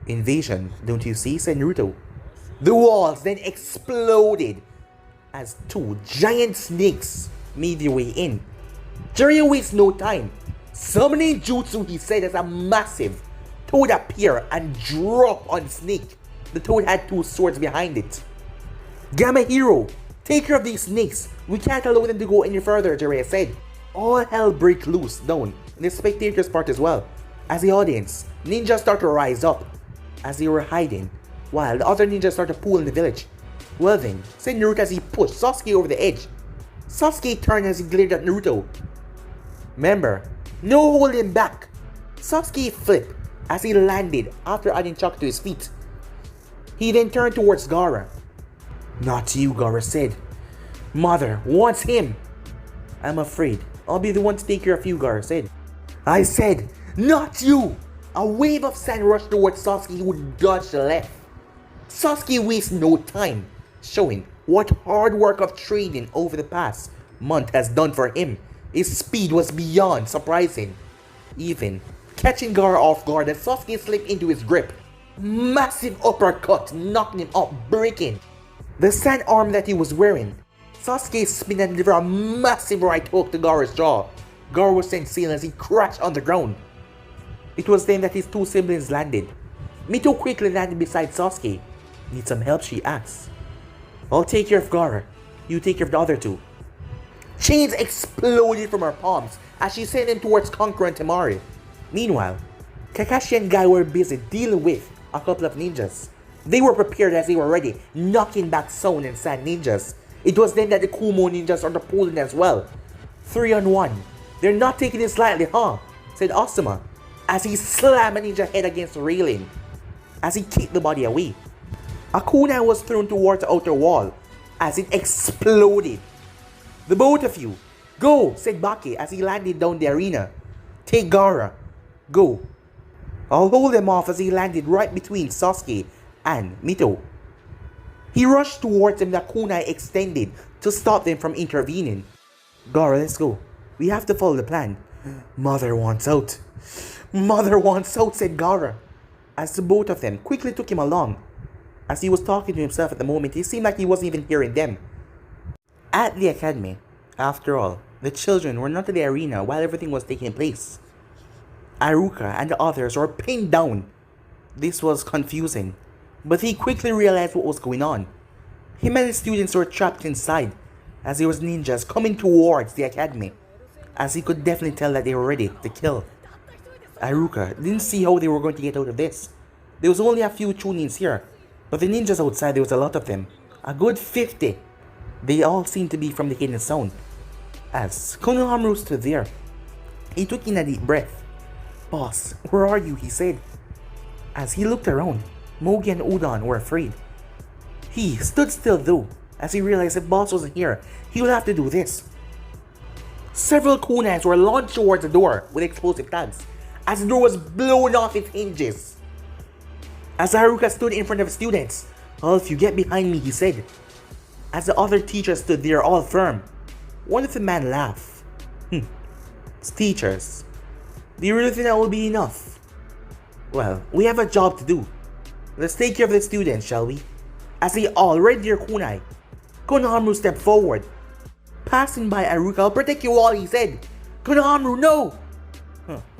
Invasion, don't you see, said Naruto. The walls then exploded as 2 giant snakes made their way in. Jiraiya wastes no time. Summoning jutsu, he said, as a massive toad appeared and dropped on Snake. The toad had 2 swords behind it. Gamma Hero, take care of these snakes. We can't allow them to go any further, Jiraiya said. All hell break loose down in the spectators' part as well, as the audience, ninjas start to rise up as they were hiding, while the other ninjas start to pool in the village. Well then, said Naruto as he pushed Sasuke over the edge. Sasuke turned as he glared at Naruto. Remember, no holding back. Sasuke flipped as he landed after adding Chakra to his feet. He then turned towards Gaara. Not you, Gaara said. Mother wants him. I'm afraid I'll be the one to take care of you, Gaara said. I said, not you! A wave of sand rushed towards Sasuke, who dodged to the left. Sasuke wasted no time, showing what hard work of training over the past month has done for him. His speed was beyond surprising, even catching Gaara off guard as Sasuke slipped into his grip. Massive uppercut knocking him up, breaking the sand arm that he was wearing. Sasuke spun and delivered a massive right hook to Gaara's jaw. Gaara was sent sailing as he crashed on the ground. It was then that his 2 siblings landed. Mito quickly landed beside Sasuke. Need some help, she asked. I'll take care of Gaara. You take care of the other 2. Chains exploded from her palms as she sent them towards Kankuro and Temari. Meanwhile, Kakashi and Guy were busy dealing with a couple of ninjas. They were prepared as they were ready, knocking back Sound and Sand ninjas. It was then that the Kumo ninjas started pulling as well. 3 on 1. They're not taking it slightly, huh? Said Asuma, as he slammed a ninja head against the railing, as he kicked the body away. A kunai was thrown towards the outer wall, as it exploded. The both of you, go, said Baki as he landed down the arena. Take Gaara. Go. I'll hold him off as he landed right between Sasuke and Mito. He rushed towards him, the kunai extended to stop them from intervening. Gaara, let's go. We have to follow the plan. Mother wants out. Mother wants out, said Gaara, as the both of them quickly took him along. As he was talking to himself at the moment, it seemed like he wasn't even hearing them. At the academy, after all, the children were not in the arena while everything was taking place. Iruka and the others were pinned down. This was confusing, but he quickly realized what was going on. Him and his students were trapped inside, as there was ninjas coming towards the academy, as he could definitely tell that they were ready to kill. Iruka didn't see how they were going to get out of this. There was only a few Chunins here, but the ninjas outside, there was a lot of them. A good 50. They all seemed to be from the hidden zone. As Konohamaru stood there, he took in a deep breath. Boss, where are you? He said. As he looked around, Mogi and Udon were afraid. He stood still though, as he realized if Boss wasn't here, he would have to do this. Several kunais were launched towards the door with explosive tags, as the door was blown off its hinges. As Haruka stood in front of students, "Oh, if you get behind me," he said. As the other teachers stood there all firm, one of the men laughed. It's teachers. Do you really think that will be enough? Well, we have a job to do. Let's take care of the students, shall we? As they all read their kunai, Konohamaru stepped forward. Passing by Iruka, "I'll protect you all," he said. "Konohamaru, no!"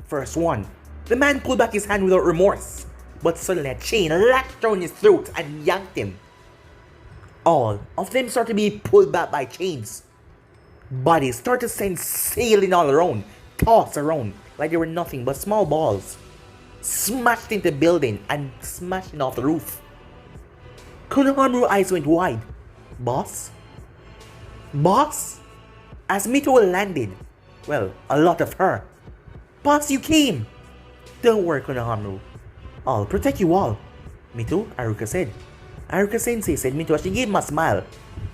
First one. The man pulled back his hand without remorse, but suddenly a chain latched around his throat and yanked him. All of them started to be pulled back by chains. Bodies started to send sailing all around, tossed around like they were nothing but small balls, smashed into the building and smashing off the roof. Konohamaru's eyes went wide. Boss? Boss? As Mito landed, well, a lot of her. Boss, you came! Don't worry, Konohamaru. I'll protect you all. Mito, Iruka said. Iruka-sensei, said Mito as she gave him a smile.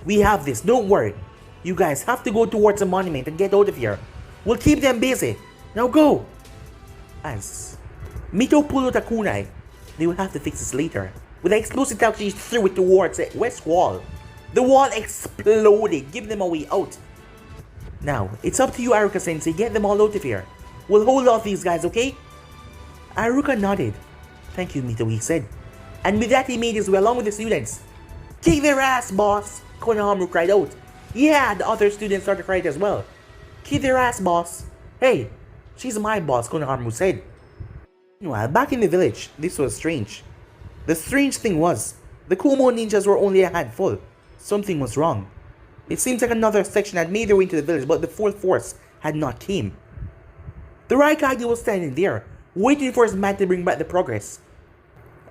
We have this, don't worry. You guys have to go towards the monument and get out of here. We'll keep them busy. Now go! As Mito pulled out a kunai, they will have to fix this later. With an explosive tag, she threw it towards the west wall. The wall exploded, giving them a way out. Now, it's up to you, Iruka-sensei, get them all out of here. We'll hold off these guys, okay? Iruka nodded. Thank you, Mito, he said. And with that, he made his way along with the students. Kick their ass, boss! Konohamaru cried out. Yeah, the other students started crying as well. Kick their ass, boss! Hey, she's my boss, Konohamaru said. Meanwhile, back in the village, this was strange. The strange thing was, the Kumo ninjas were only a handful. Something was wrong. It seems like another section had made their way into the village, but the fourth force had not came. The Raikage was standing there, waiting for his man to bring back the progress.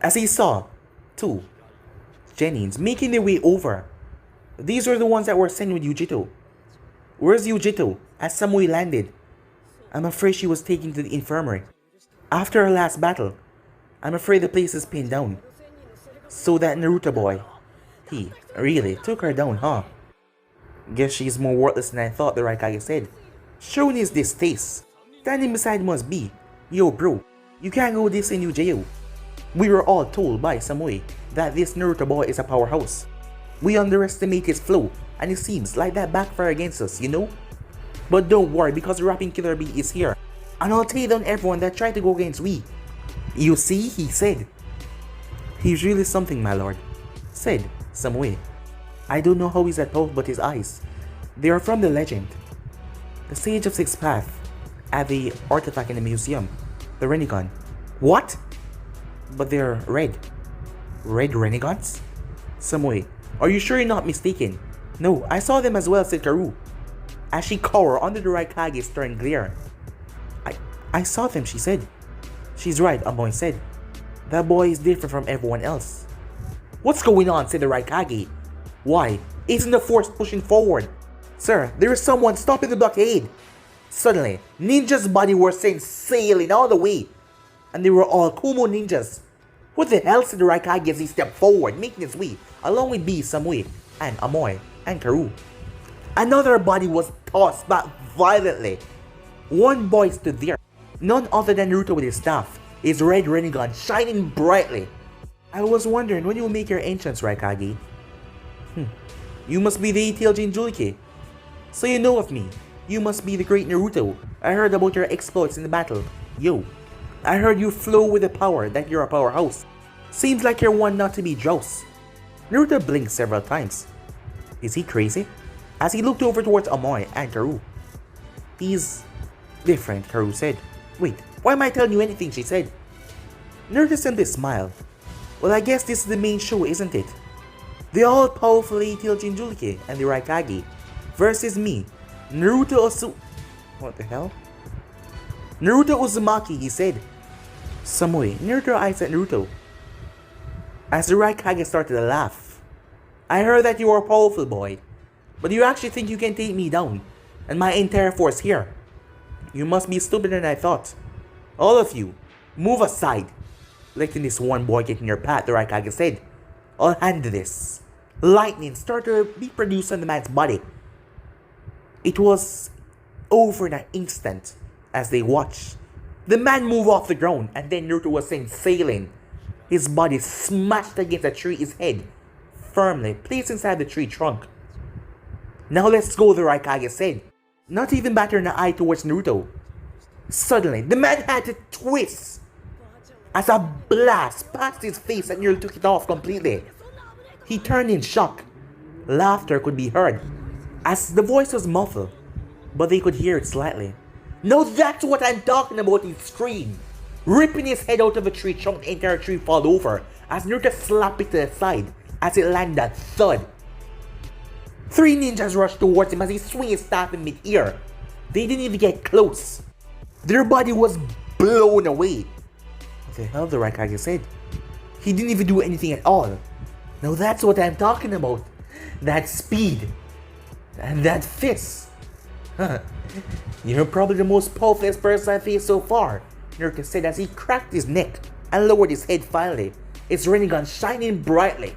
As he saw two Genins making their way over. These were the ones that were sent with Yujito. Where's Yujito? As Samui landed. I'm afraid she was taken to the infirmary. After her last battle, I'm afraid the place is pinned down. So that Naruto boy, he really took her down, huh? Guess she's more worthless than I thought, the Raikage said. Showing his distaste. Standing beside must be, yo bro, you can't go this in your jail. We were all told by Samui that this Naruto boy is a powerhouse. We underestimate his flow, and it seems like that backfire against us, you know? But don't worry, because the rapping killer bee is here, and I'll take down everyone that tried to go against we. You see, he said. He's really something, my lord, said Samui. I don't know how he's that tall, but his eyes, they are from the legend. The Sage of Six Path, at the artifact in the museum, the rinnegan. What? But they're red. Red Renegans? Samui, are you sure you're not mistaken? No, I saw them as well, said Karu. As she cowered under the Raikage's stern glare. I saw them, she said. She's right, Amoy said. That boy is different from everyone else. What's going on, said the Raikage. Why, isn't the force pushing forward? Sir, there is someone stopping the blockade. Suddenly, ninjas' body were sent sailing all the way. And they were all Kumo ninjas. What the hell, said the Raikage as he stepped forward, making his way, along with B, Samui, and Amoy, and Karu. Another body was tossed back violently. One boy stood there, none other than Naruto with his staff, his red rinnegan shining brightly. I was wondering when you will make your entrance, Raikage. You must be the ATL Jinjulike. So you know of me. You must be the great Naruto. I heard about your exploits in the battle. Yo, I heard you flow with the power, that you're a powerhouse. Seems like you're one not to be joust. Naruto blinked several times. Is he crazy? As he looked over towards Amoy and Karu. He's different, Karu said. Wait, why am I telling you anything she said? Naruto simply smiled. Well, I guess this is the main show, isn't it? The all-powerful ATL Jinjulike and the Raikage versus me, Naruto What the hell? Naruto Uzumaki, he said. Someway, Naruto eyes at Naruto. As the Raikage started to laugh. I heard that you are a powerful boy, but you actually think you can take me down, and my entire force here. You must be stupider than I thought. All of you, move aside. Letting this one boy get in your path, the Raikage said. I'll handle this. Lightning started to be produced on the man's body. It was over in an instant as they watched. The man moved off the ground and then Naruto was sent sailing. His body smashed against a tree, his head firmly placed inside the tree trunk. Now let's go, the Raikage said, not even batting an eye towards Naruto. Suddenly, the man had to twist as a blast passed his face and nearly took it off completely. He turned in shock. Laughter could be heard as the voice was muffled, but they could hear it slightly. Now that's what I'm talking about, he screamed. Ripping his head out of a tree trunk, the entire tree fell over as Naruto slapped it to the side as it landed thud. Three ninjas rushed towards him as he swung his staff in mid-air. They didn't even get close. Their body was blown away. What the hell, the Raikage said. He didn't even do anything at all. Now that's what I'm talking about. That speed. And that fist. You're probably the most powerful person I've faced so far, Naruto said as he cracked his neck and lowered his head finally, its rinnegan shining brightly.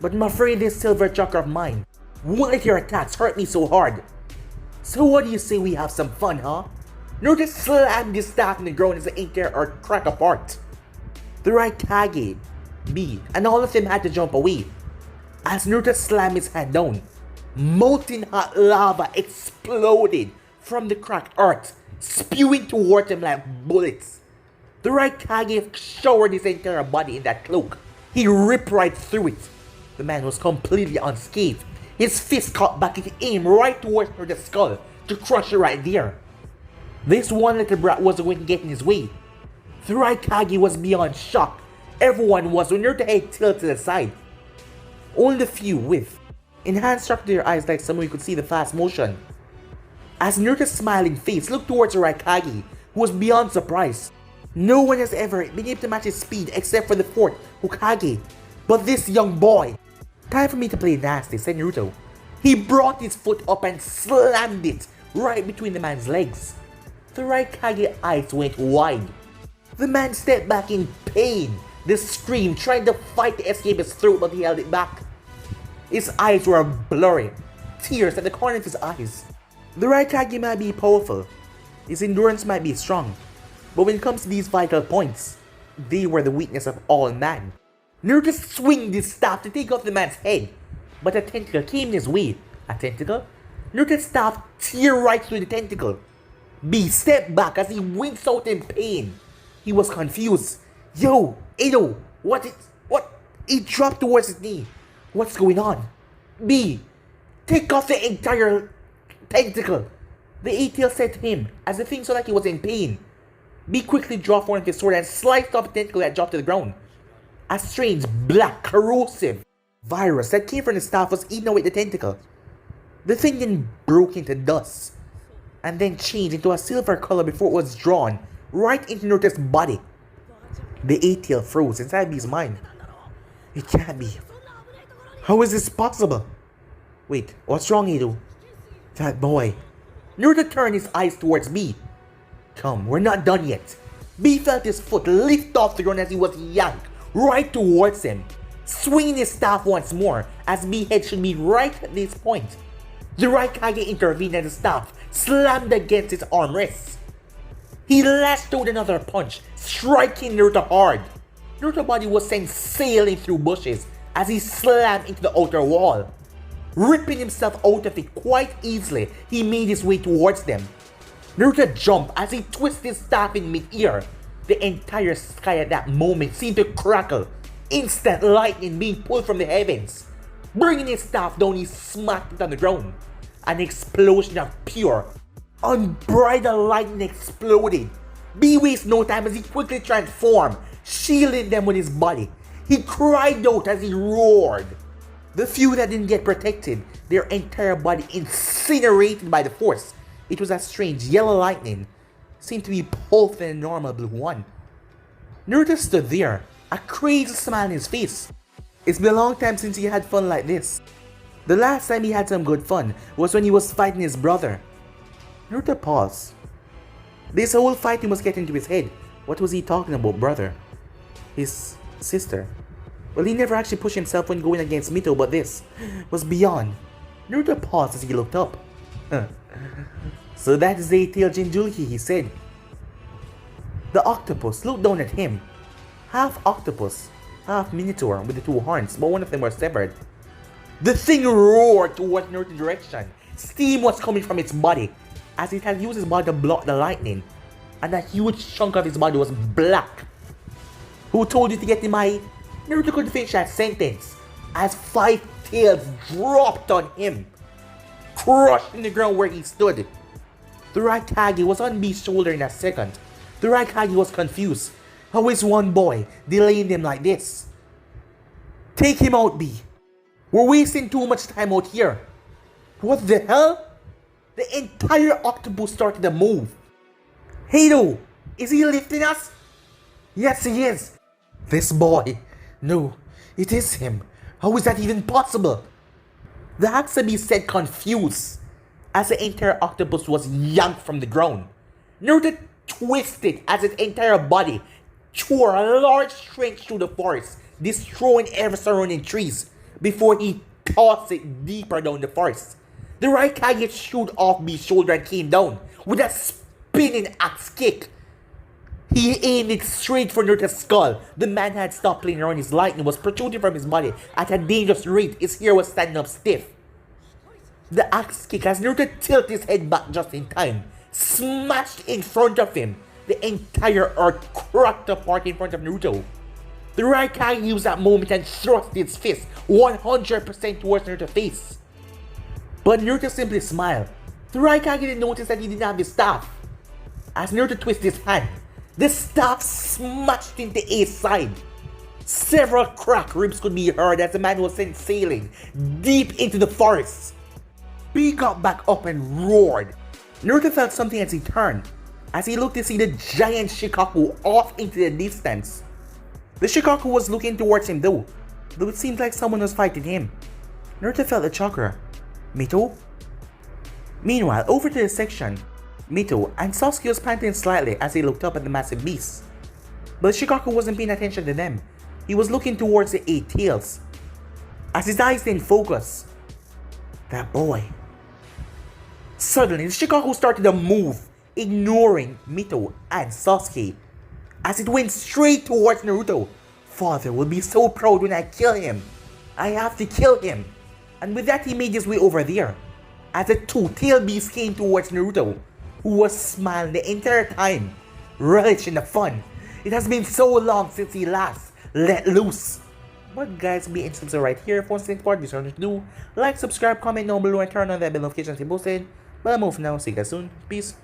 But I'm afraid this silver chakra of mine won't let your attacks hurt me so hard. So what do you say we have some fun, huh? Naruto slammed his staff in the ground as the entire earth cracked apart. The Raikage, B, and all of them had to jump away. As Naruto slammed his hand down, molten hot lava exploded from the cracked earth, spewing toward him like bullets. The Raikage showered his entire body in that cloak. He ripped right through it. The man was completely unscathed. His fist caught back and aimed right towards the skull to crush it right there. This one little brat wasn't going to get in his way. The Raikage was beyond shock. Everyone was when their head tilted to the side. Only the few with enhanced struck their eyes like someone who could see the fast motion. As Naruto's smiling face looked towards the Raikage, who was beyond surprise. No one has ever been able to match his speed except for the fourth Hokage. But this young boy. Time for me to play nasty, said Naruto. He brought his foot up and slammed it right between the man's legs. The Raikage eyes went wide. The man stepped back in pain. The scream trying to fight to escape his throat, but he held it back. His eyes were blurry, tears at the corner of his eyes. The Raikage might be powerful, his endurance might be strong, but when it comes to these vital points, they were the weakness of all man. Naruto swung his staff to take off the man's head, but a tentacle came in his way. A tentacle? Naruto's staff tear right through the tentacle. B stepped back as he winced out in pain. He was confused. Yo, Edo, what? He dropped towards his knee. What's going on? B, take off the entire tentacle. The ATL said to him as the thing sounded like he was in pain. B quickly dropped one of his sword and sliced off the tentacle that dropped to the ground. A strange, black, corrosive virus that came from the staff was eating away the tentacle. The thing then broke into dust and then changed into a silver color before it was drawn right into Naruto's body. The ATL froze inside B's mind. It can't be. How is this possible? Wait, what's wrong, Edo? That boy. Naruto turned his eyes towards B. Come, we're not done yet. B felt his foot lift off the ground as he was yanked right towards him, swinging his staff once more as B's head should be right at this point. The Raikage intervened and the staff slammed against his armrests. He lashed out another punch, striking Naruto hard. Naruto's body was sent sailing through bushes as he slammed into the outer wall. Ripping himself out of it quite easily, he made his way towards them. Naruto jumped as he twisted his staff in mid-air. The entire sky at that moment seemed to crackle, instant lightning being pulled from the heavens. Bringing his staff down, he smacked it on the ground. An explosion of pure, unbridled lightning exploded. B wasted no time as he quickly transformed, shielding them with his body. He cried out as he roared. The few that didn't get protected, their entire body incinerated by the force. It was a strange yellow lightning, seemed to be pulsed than a normal blue one. Naruto stood there, a crazy smile on his face. It's been a long time since he had fun like this. The last time he had some good fun was when he was fighting his brother. Naruto paused. This whole fighting was getting into his head. What was he talking about, brother? His sister. Well, he never actually pushed himself when going against Mito, but this was beyond. Naruto paused as he looked up. So that is the eight-tailed Jinchuriki, he said. The octopus looked down at him. Half octopus, half minotaur with the two horns, but one of them were severed. The thing roared towards Naruto's direction. Steam was coming from its body, as it had used his body to block the lightning, and a huge chunk of his body was black. Who told you to get in my... Naruto couldn't finish that sentence, as 5 tails dropped on him, crushed in the ground where he stood. The Raikage was on B's shoulder in a second. The Raikage was confused. How is one boy delaying them like this? Take him out, B. We're wasting too much time out here. What the hell? The entire octopus started to move. Heido, is he lifting us? Yes, he is. This boy. No, it is him. How is that even possible? The Haxabi said confused, as the entire octopus was yanked from the ground. Naruto twisted as its entire body tore a large trench through the forest, destroying every surrounding trees, before he tossed it deeper down the forest. The Raikage shoot off B's shoulder and came down with a spinning axe kick. He aimed it straight for Naruto's skull. The man had stopped playing around. His lightning was protruding from his body at a dangerous rate. His hair was standing up stiff. The axe kick, as Naruto tilted his head back just in time, smashed in front of him. The entire earth cracked apart in front of Naruto. The Raikage used that moment and thrust its fist 100% towards Naruto's face. But Naruto simply smiled. The Raikage didn't notice that he didn't have his staff. As Naruto twisted his hand, the staff smashed into A's side. Several cracked ribs could be heard as the man was sent sailing deep into the forest. B got back up and roared. Naruto felt something as he turned, as he looked to see the giant Shikaku off into the distance. The Shikaku was looking towards him though it seemed like someone was fighting him. Naruto felt the chakra. Mito? Meanwhile, over to the section, Mito and Sasuke was panting slightly as he looked up at the massive beast. But Shikaku wasn't paying attention to them. He was looking towards the 8 tails. As his eyes didn't focus, that boy. Suddenly, the Shikaku started to move, ignoring Mito and Sasuke. As it went straight towards Naruto. Father will be so proud when I kill him. I have to kill him. And with that, he made his way over there. As the 2-tailed beast came towards Naruto, who was smiling the entire time, relishing the fun. It has been so long since he last let loose. But guys, be interested right here. For more support, be sure to do like, subscribe, comment down below, and turn on that bell notification to be posted. But I'm off now. See you guys soon. Peace.